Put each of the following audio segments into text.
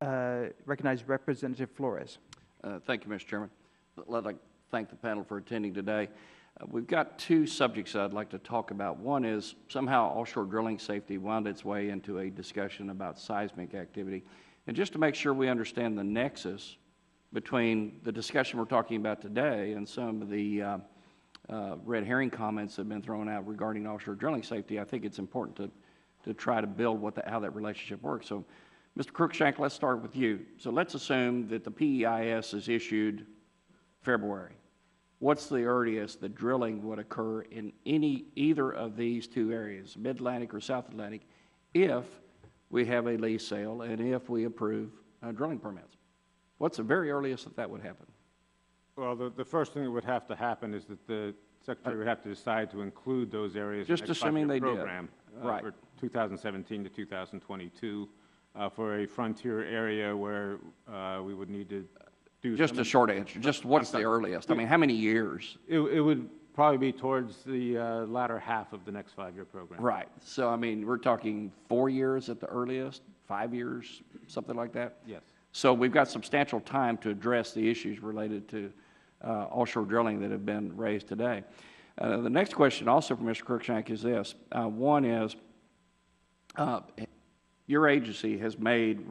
Recognize Representative Flores. Thank you, Mr. Chairman. I'd like to thank the panel for attending today. We've got two subjects I'd like to talk about. One is somehow offshore drilling safety wound its way into a discussion about seismic activity. And just to make sure we understand the nexus between the discussion we're talking about today and some of the red herring comments that have been thrown out regarding offshore drilling safety, I think it's important to try to build how that relationship works. So, Mr. Cruikshank, let's start with you. So let's assume that the PEIS is issued February. What's the earliest that drilling would occur in either of these two areas, Mid-Atlantic or South Atlantic, if we have a lease sale and if we approve drilling permits? What's the very earliest that would happen? Well, the first thing that would have to happen is that the Secretary would have to decide to include those areas just in the assuming they program did. Right. For 2017 to 2022 for a frontier area where we would need to do just a short answer. Just what's the earliest? I mean, how many years? It would probably be towards the latter half of the next 5-year program. Right. So, I mean, we're talking 4 years at the earliest, 5 years, something like that? Yes. So we've got substantial time to address the issues related to offshore drilling that have been raised today. The next question also from Mr. Cruikshank is this. One is, your agency has made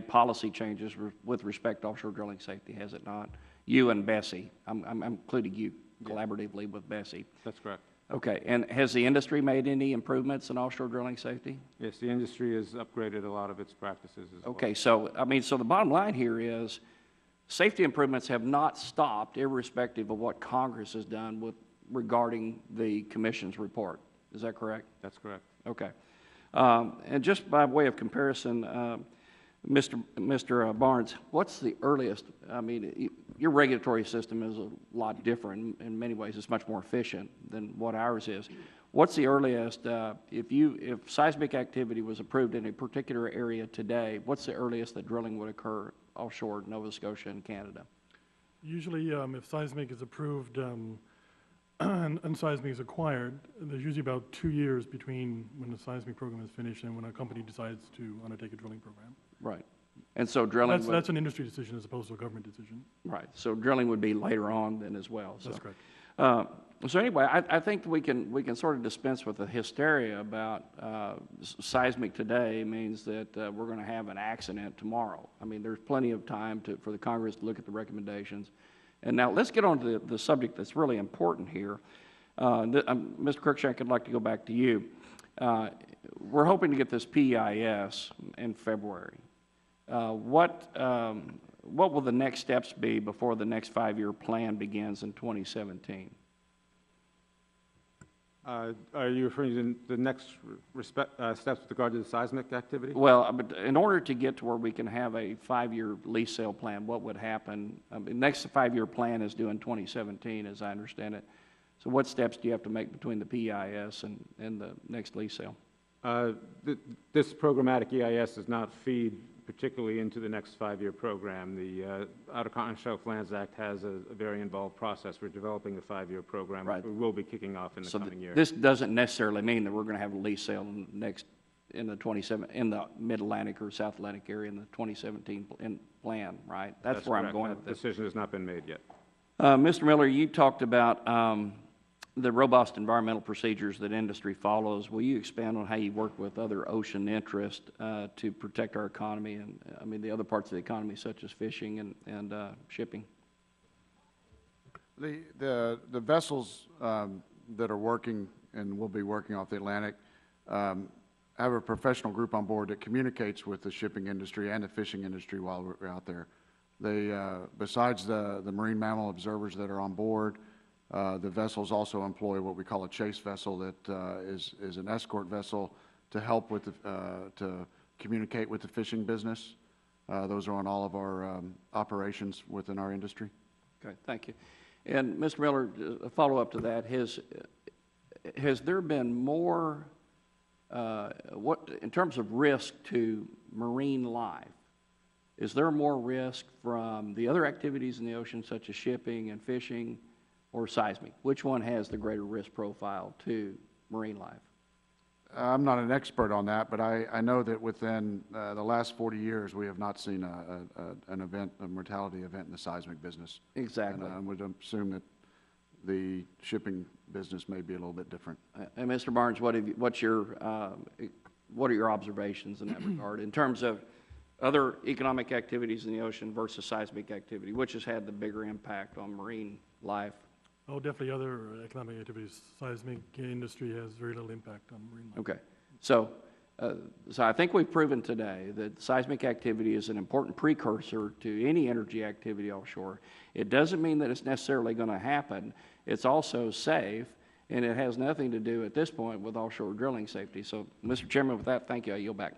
policy changes with respect to offshore drilling safety, has it not? You and Bessie. I'm including you collaboratively with Bessie. That's correct. Okay. And has the industry made any improvements in offshore drilling safety? Yes, the industry has upgraded a lot of its practices as well. Okay. So, I mean, so the bottom line here is safety improvements have not stopped irrespective of what Congress has done regarding the Commission's report. Is that correct? That's correct. Okay. And just by way of comparison, Mr. Barnes, what's the earliest? I mean, your regulatory system is a lot different in many ways. It's much more efficient than what ours is. What's the earliest, if seismic activity was approved in a particular area today, what's the earliest that drilling would occur offshore Nova Scotia and Canada? Usually, if seismic is approved and seismic is acquired, there's usually about 2 years between when the seismic program is finished and when a company decides to undertake a drilling program. Right. And so drilling that's an industry decision as opposed to a government decision. Right. So drilling would be later on then as well. So. That's correct. So anyway, I think we can sort of dispense with the hysteria about seismic today means that we're going to have an accident tomorrow. I mean, there's plenty of time for the Congress to look at the recommendations. And now let's get on to the subject that's really important here. Mr. Cruikshank, I'd like to go back to you. We're hoping to get this PEIS in February. What will the next steps be before the next 5-year plan begins in 2017? Are you referring to the next steps with regard to the seismic activity? Well, but in order to get to where we can have a 5-year lease sale plan, what would happen? The next 5-year plan is due in 2017, as I understand it. So what steps do you have to make between the PEIS and the next lease sale? This programmatic EIS does not feed particularly into the next 5-year program. The Outer Continental Shelf Lands Act has a very involved process for developing the 5-year program, right. which we will be kicking off in the coming year. This doesn't necessarily mean that we're going to have a lease sale in the Mid-Atlantic or South Atlantic area in the 2017 plan, right? That's where correct. I'm going with this. The decision has not been made yet. Mr. Miller, you talked about the robust environmental procedures that industry follows. Will you expand on how you work with other ocean interests to protect our economy and, I mean, the other parts of the economy such as fishing and shipping? The vessels that are working and will be working off the Atlantic have a professional group on board that communicates with the shipping industry and the fishing industry while we're out there. They, besides the marine mammal observers that are on board, the vessels also employ what we call a chase vessel that is an escort vessel to help with to communicate with the fishing business. Those are on all of our operations within our industry. Okay, thank you. And Mr. Miller, a follow-up to that, has there been more, in terms of risk to marine life, is there more risk from the other activities in the ocean such as shipping and fishing or seismic? Which one has the greater risk profile to marine life? I'm not an expert on that, but I know that within the last 40 years, we have not seen an event, a mortality event in the seismic business. Exactly. And I would assume that the shipping business may be a little bit different. And Mr. Barnes, what are your observations in that regard, in terms of other economic activities in the ocean versus seismic activity? Which has had the bigger impact on marine life? Oh, definitely other economic activities. Seismic industry has very little impact on marine life. Okay. So I think we've proven today that seismic activity is an important precursor to any energy activity offshore. It doesn't mean that it's necessarily going to happen. It's also safe, and it has nothing to do at this point with offshore drilling safety. So, Mr. Chairman, with that, thank you. I yield back.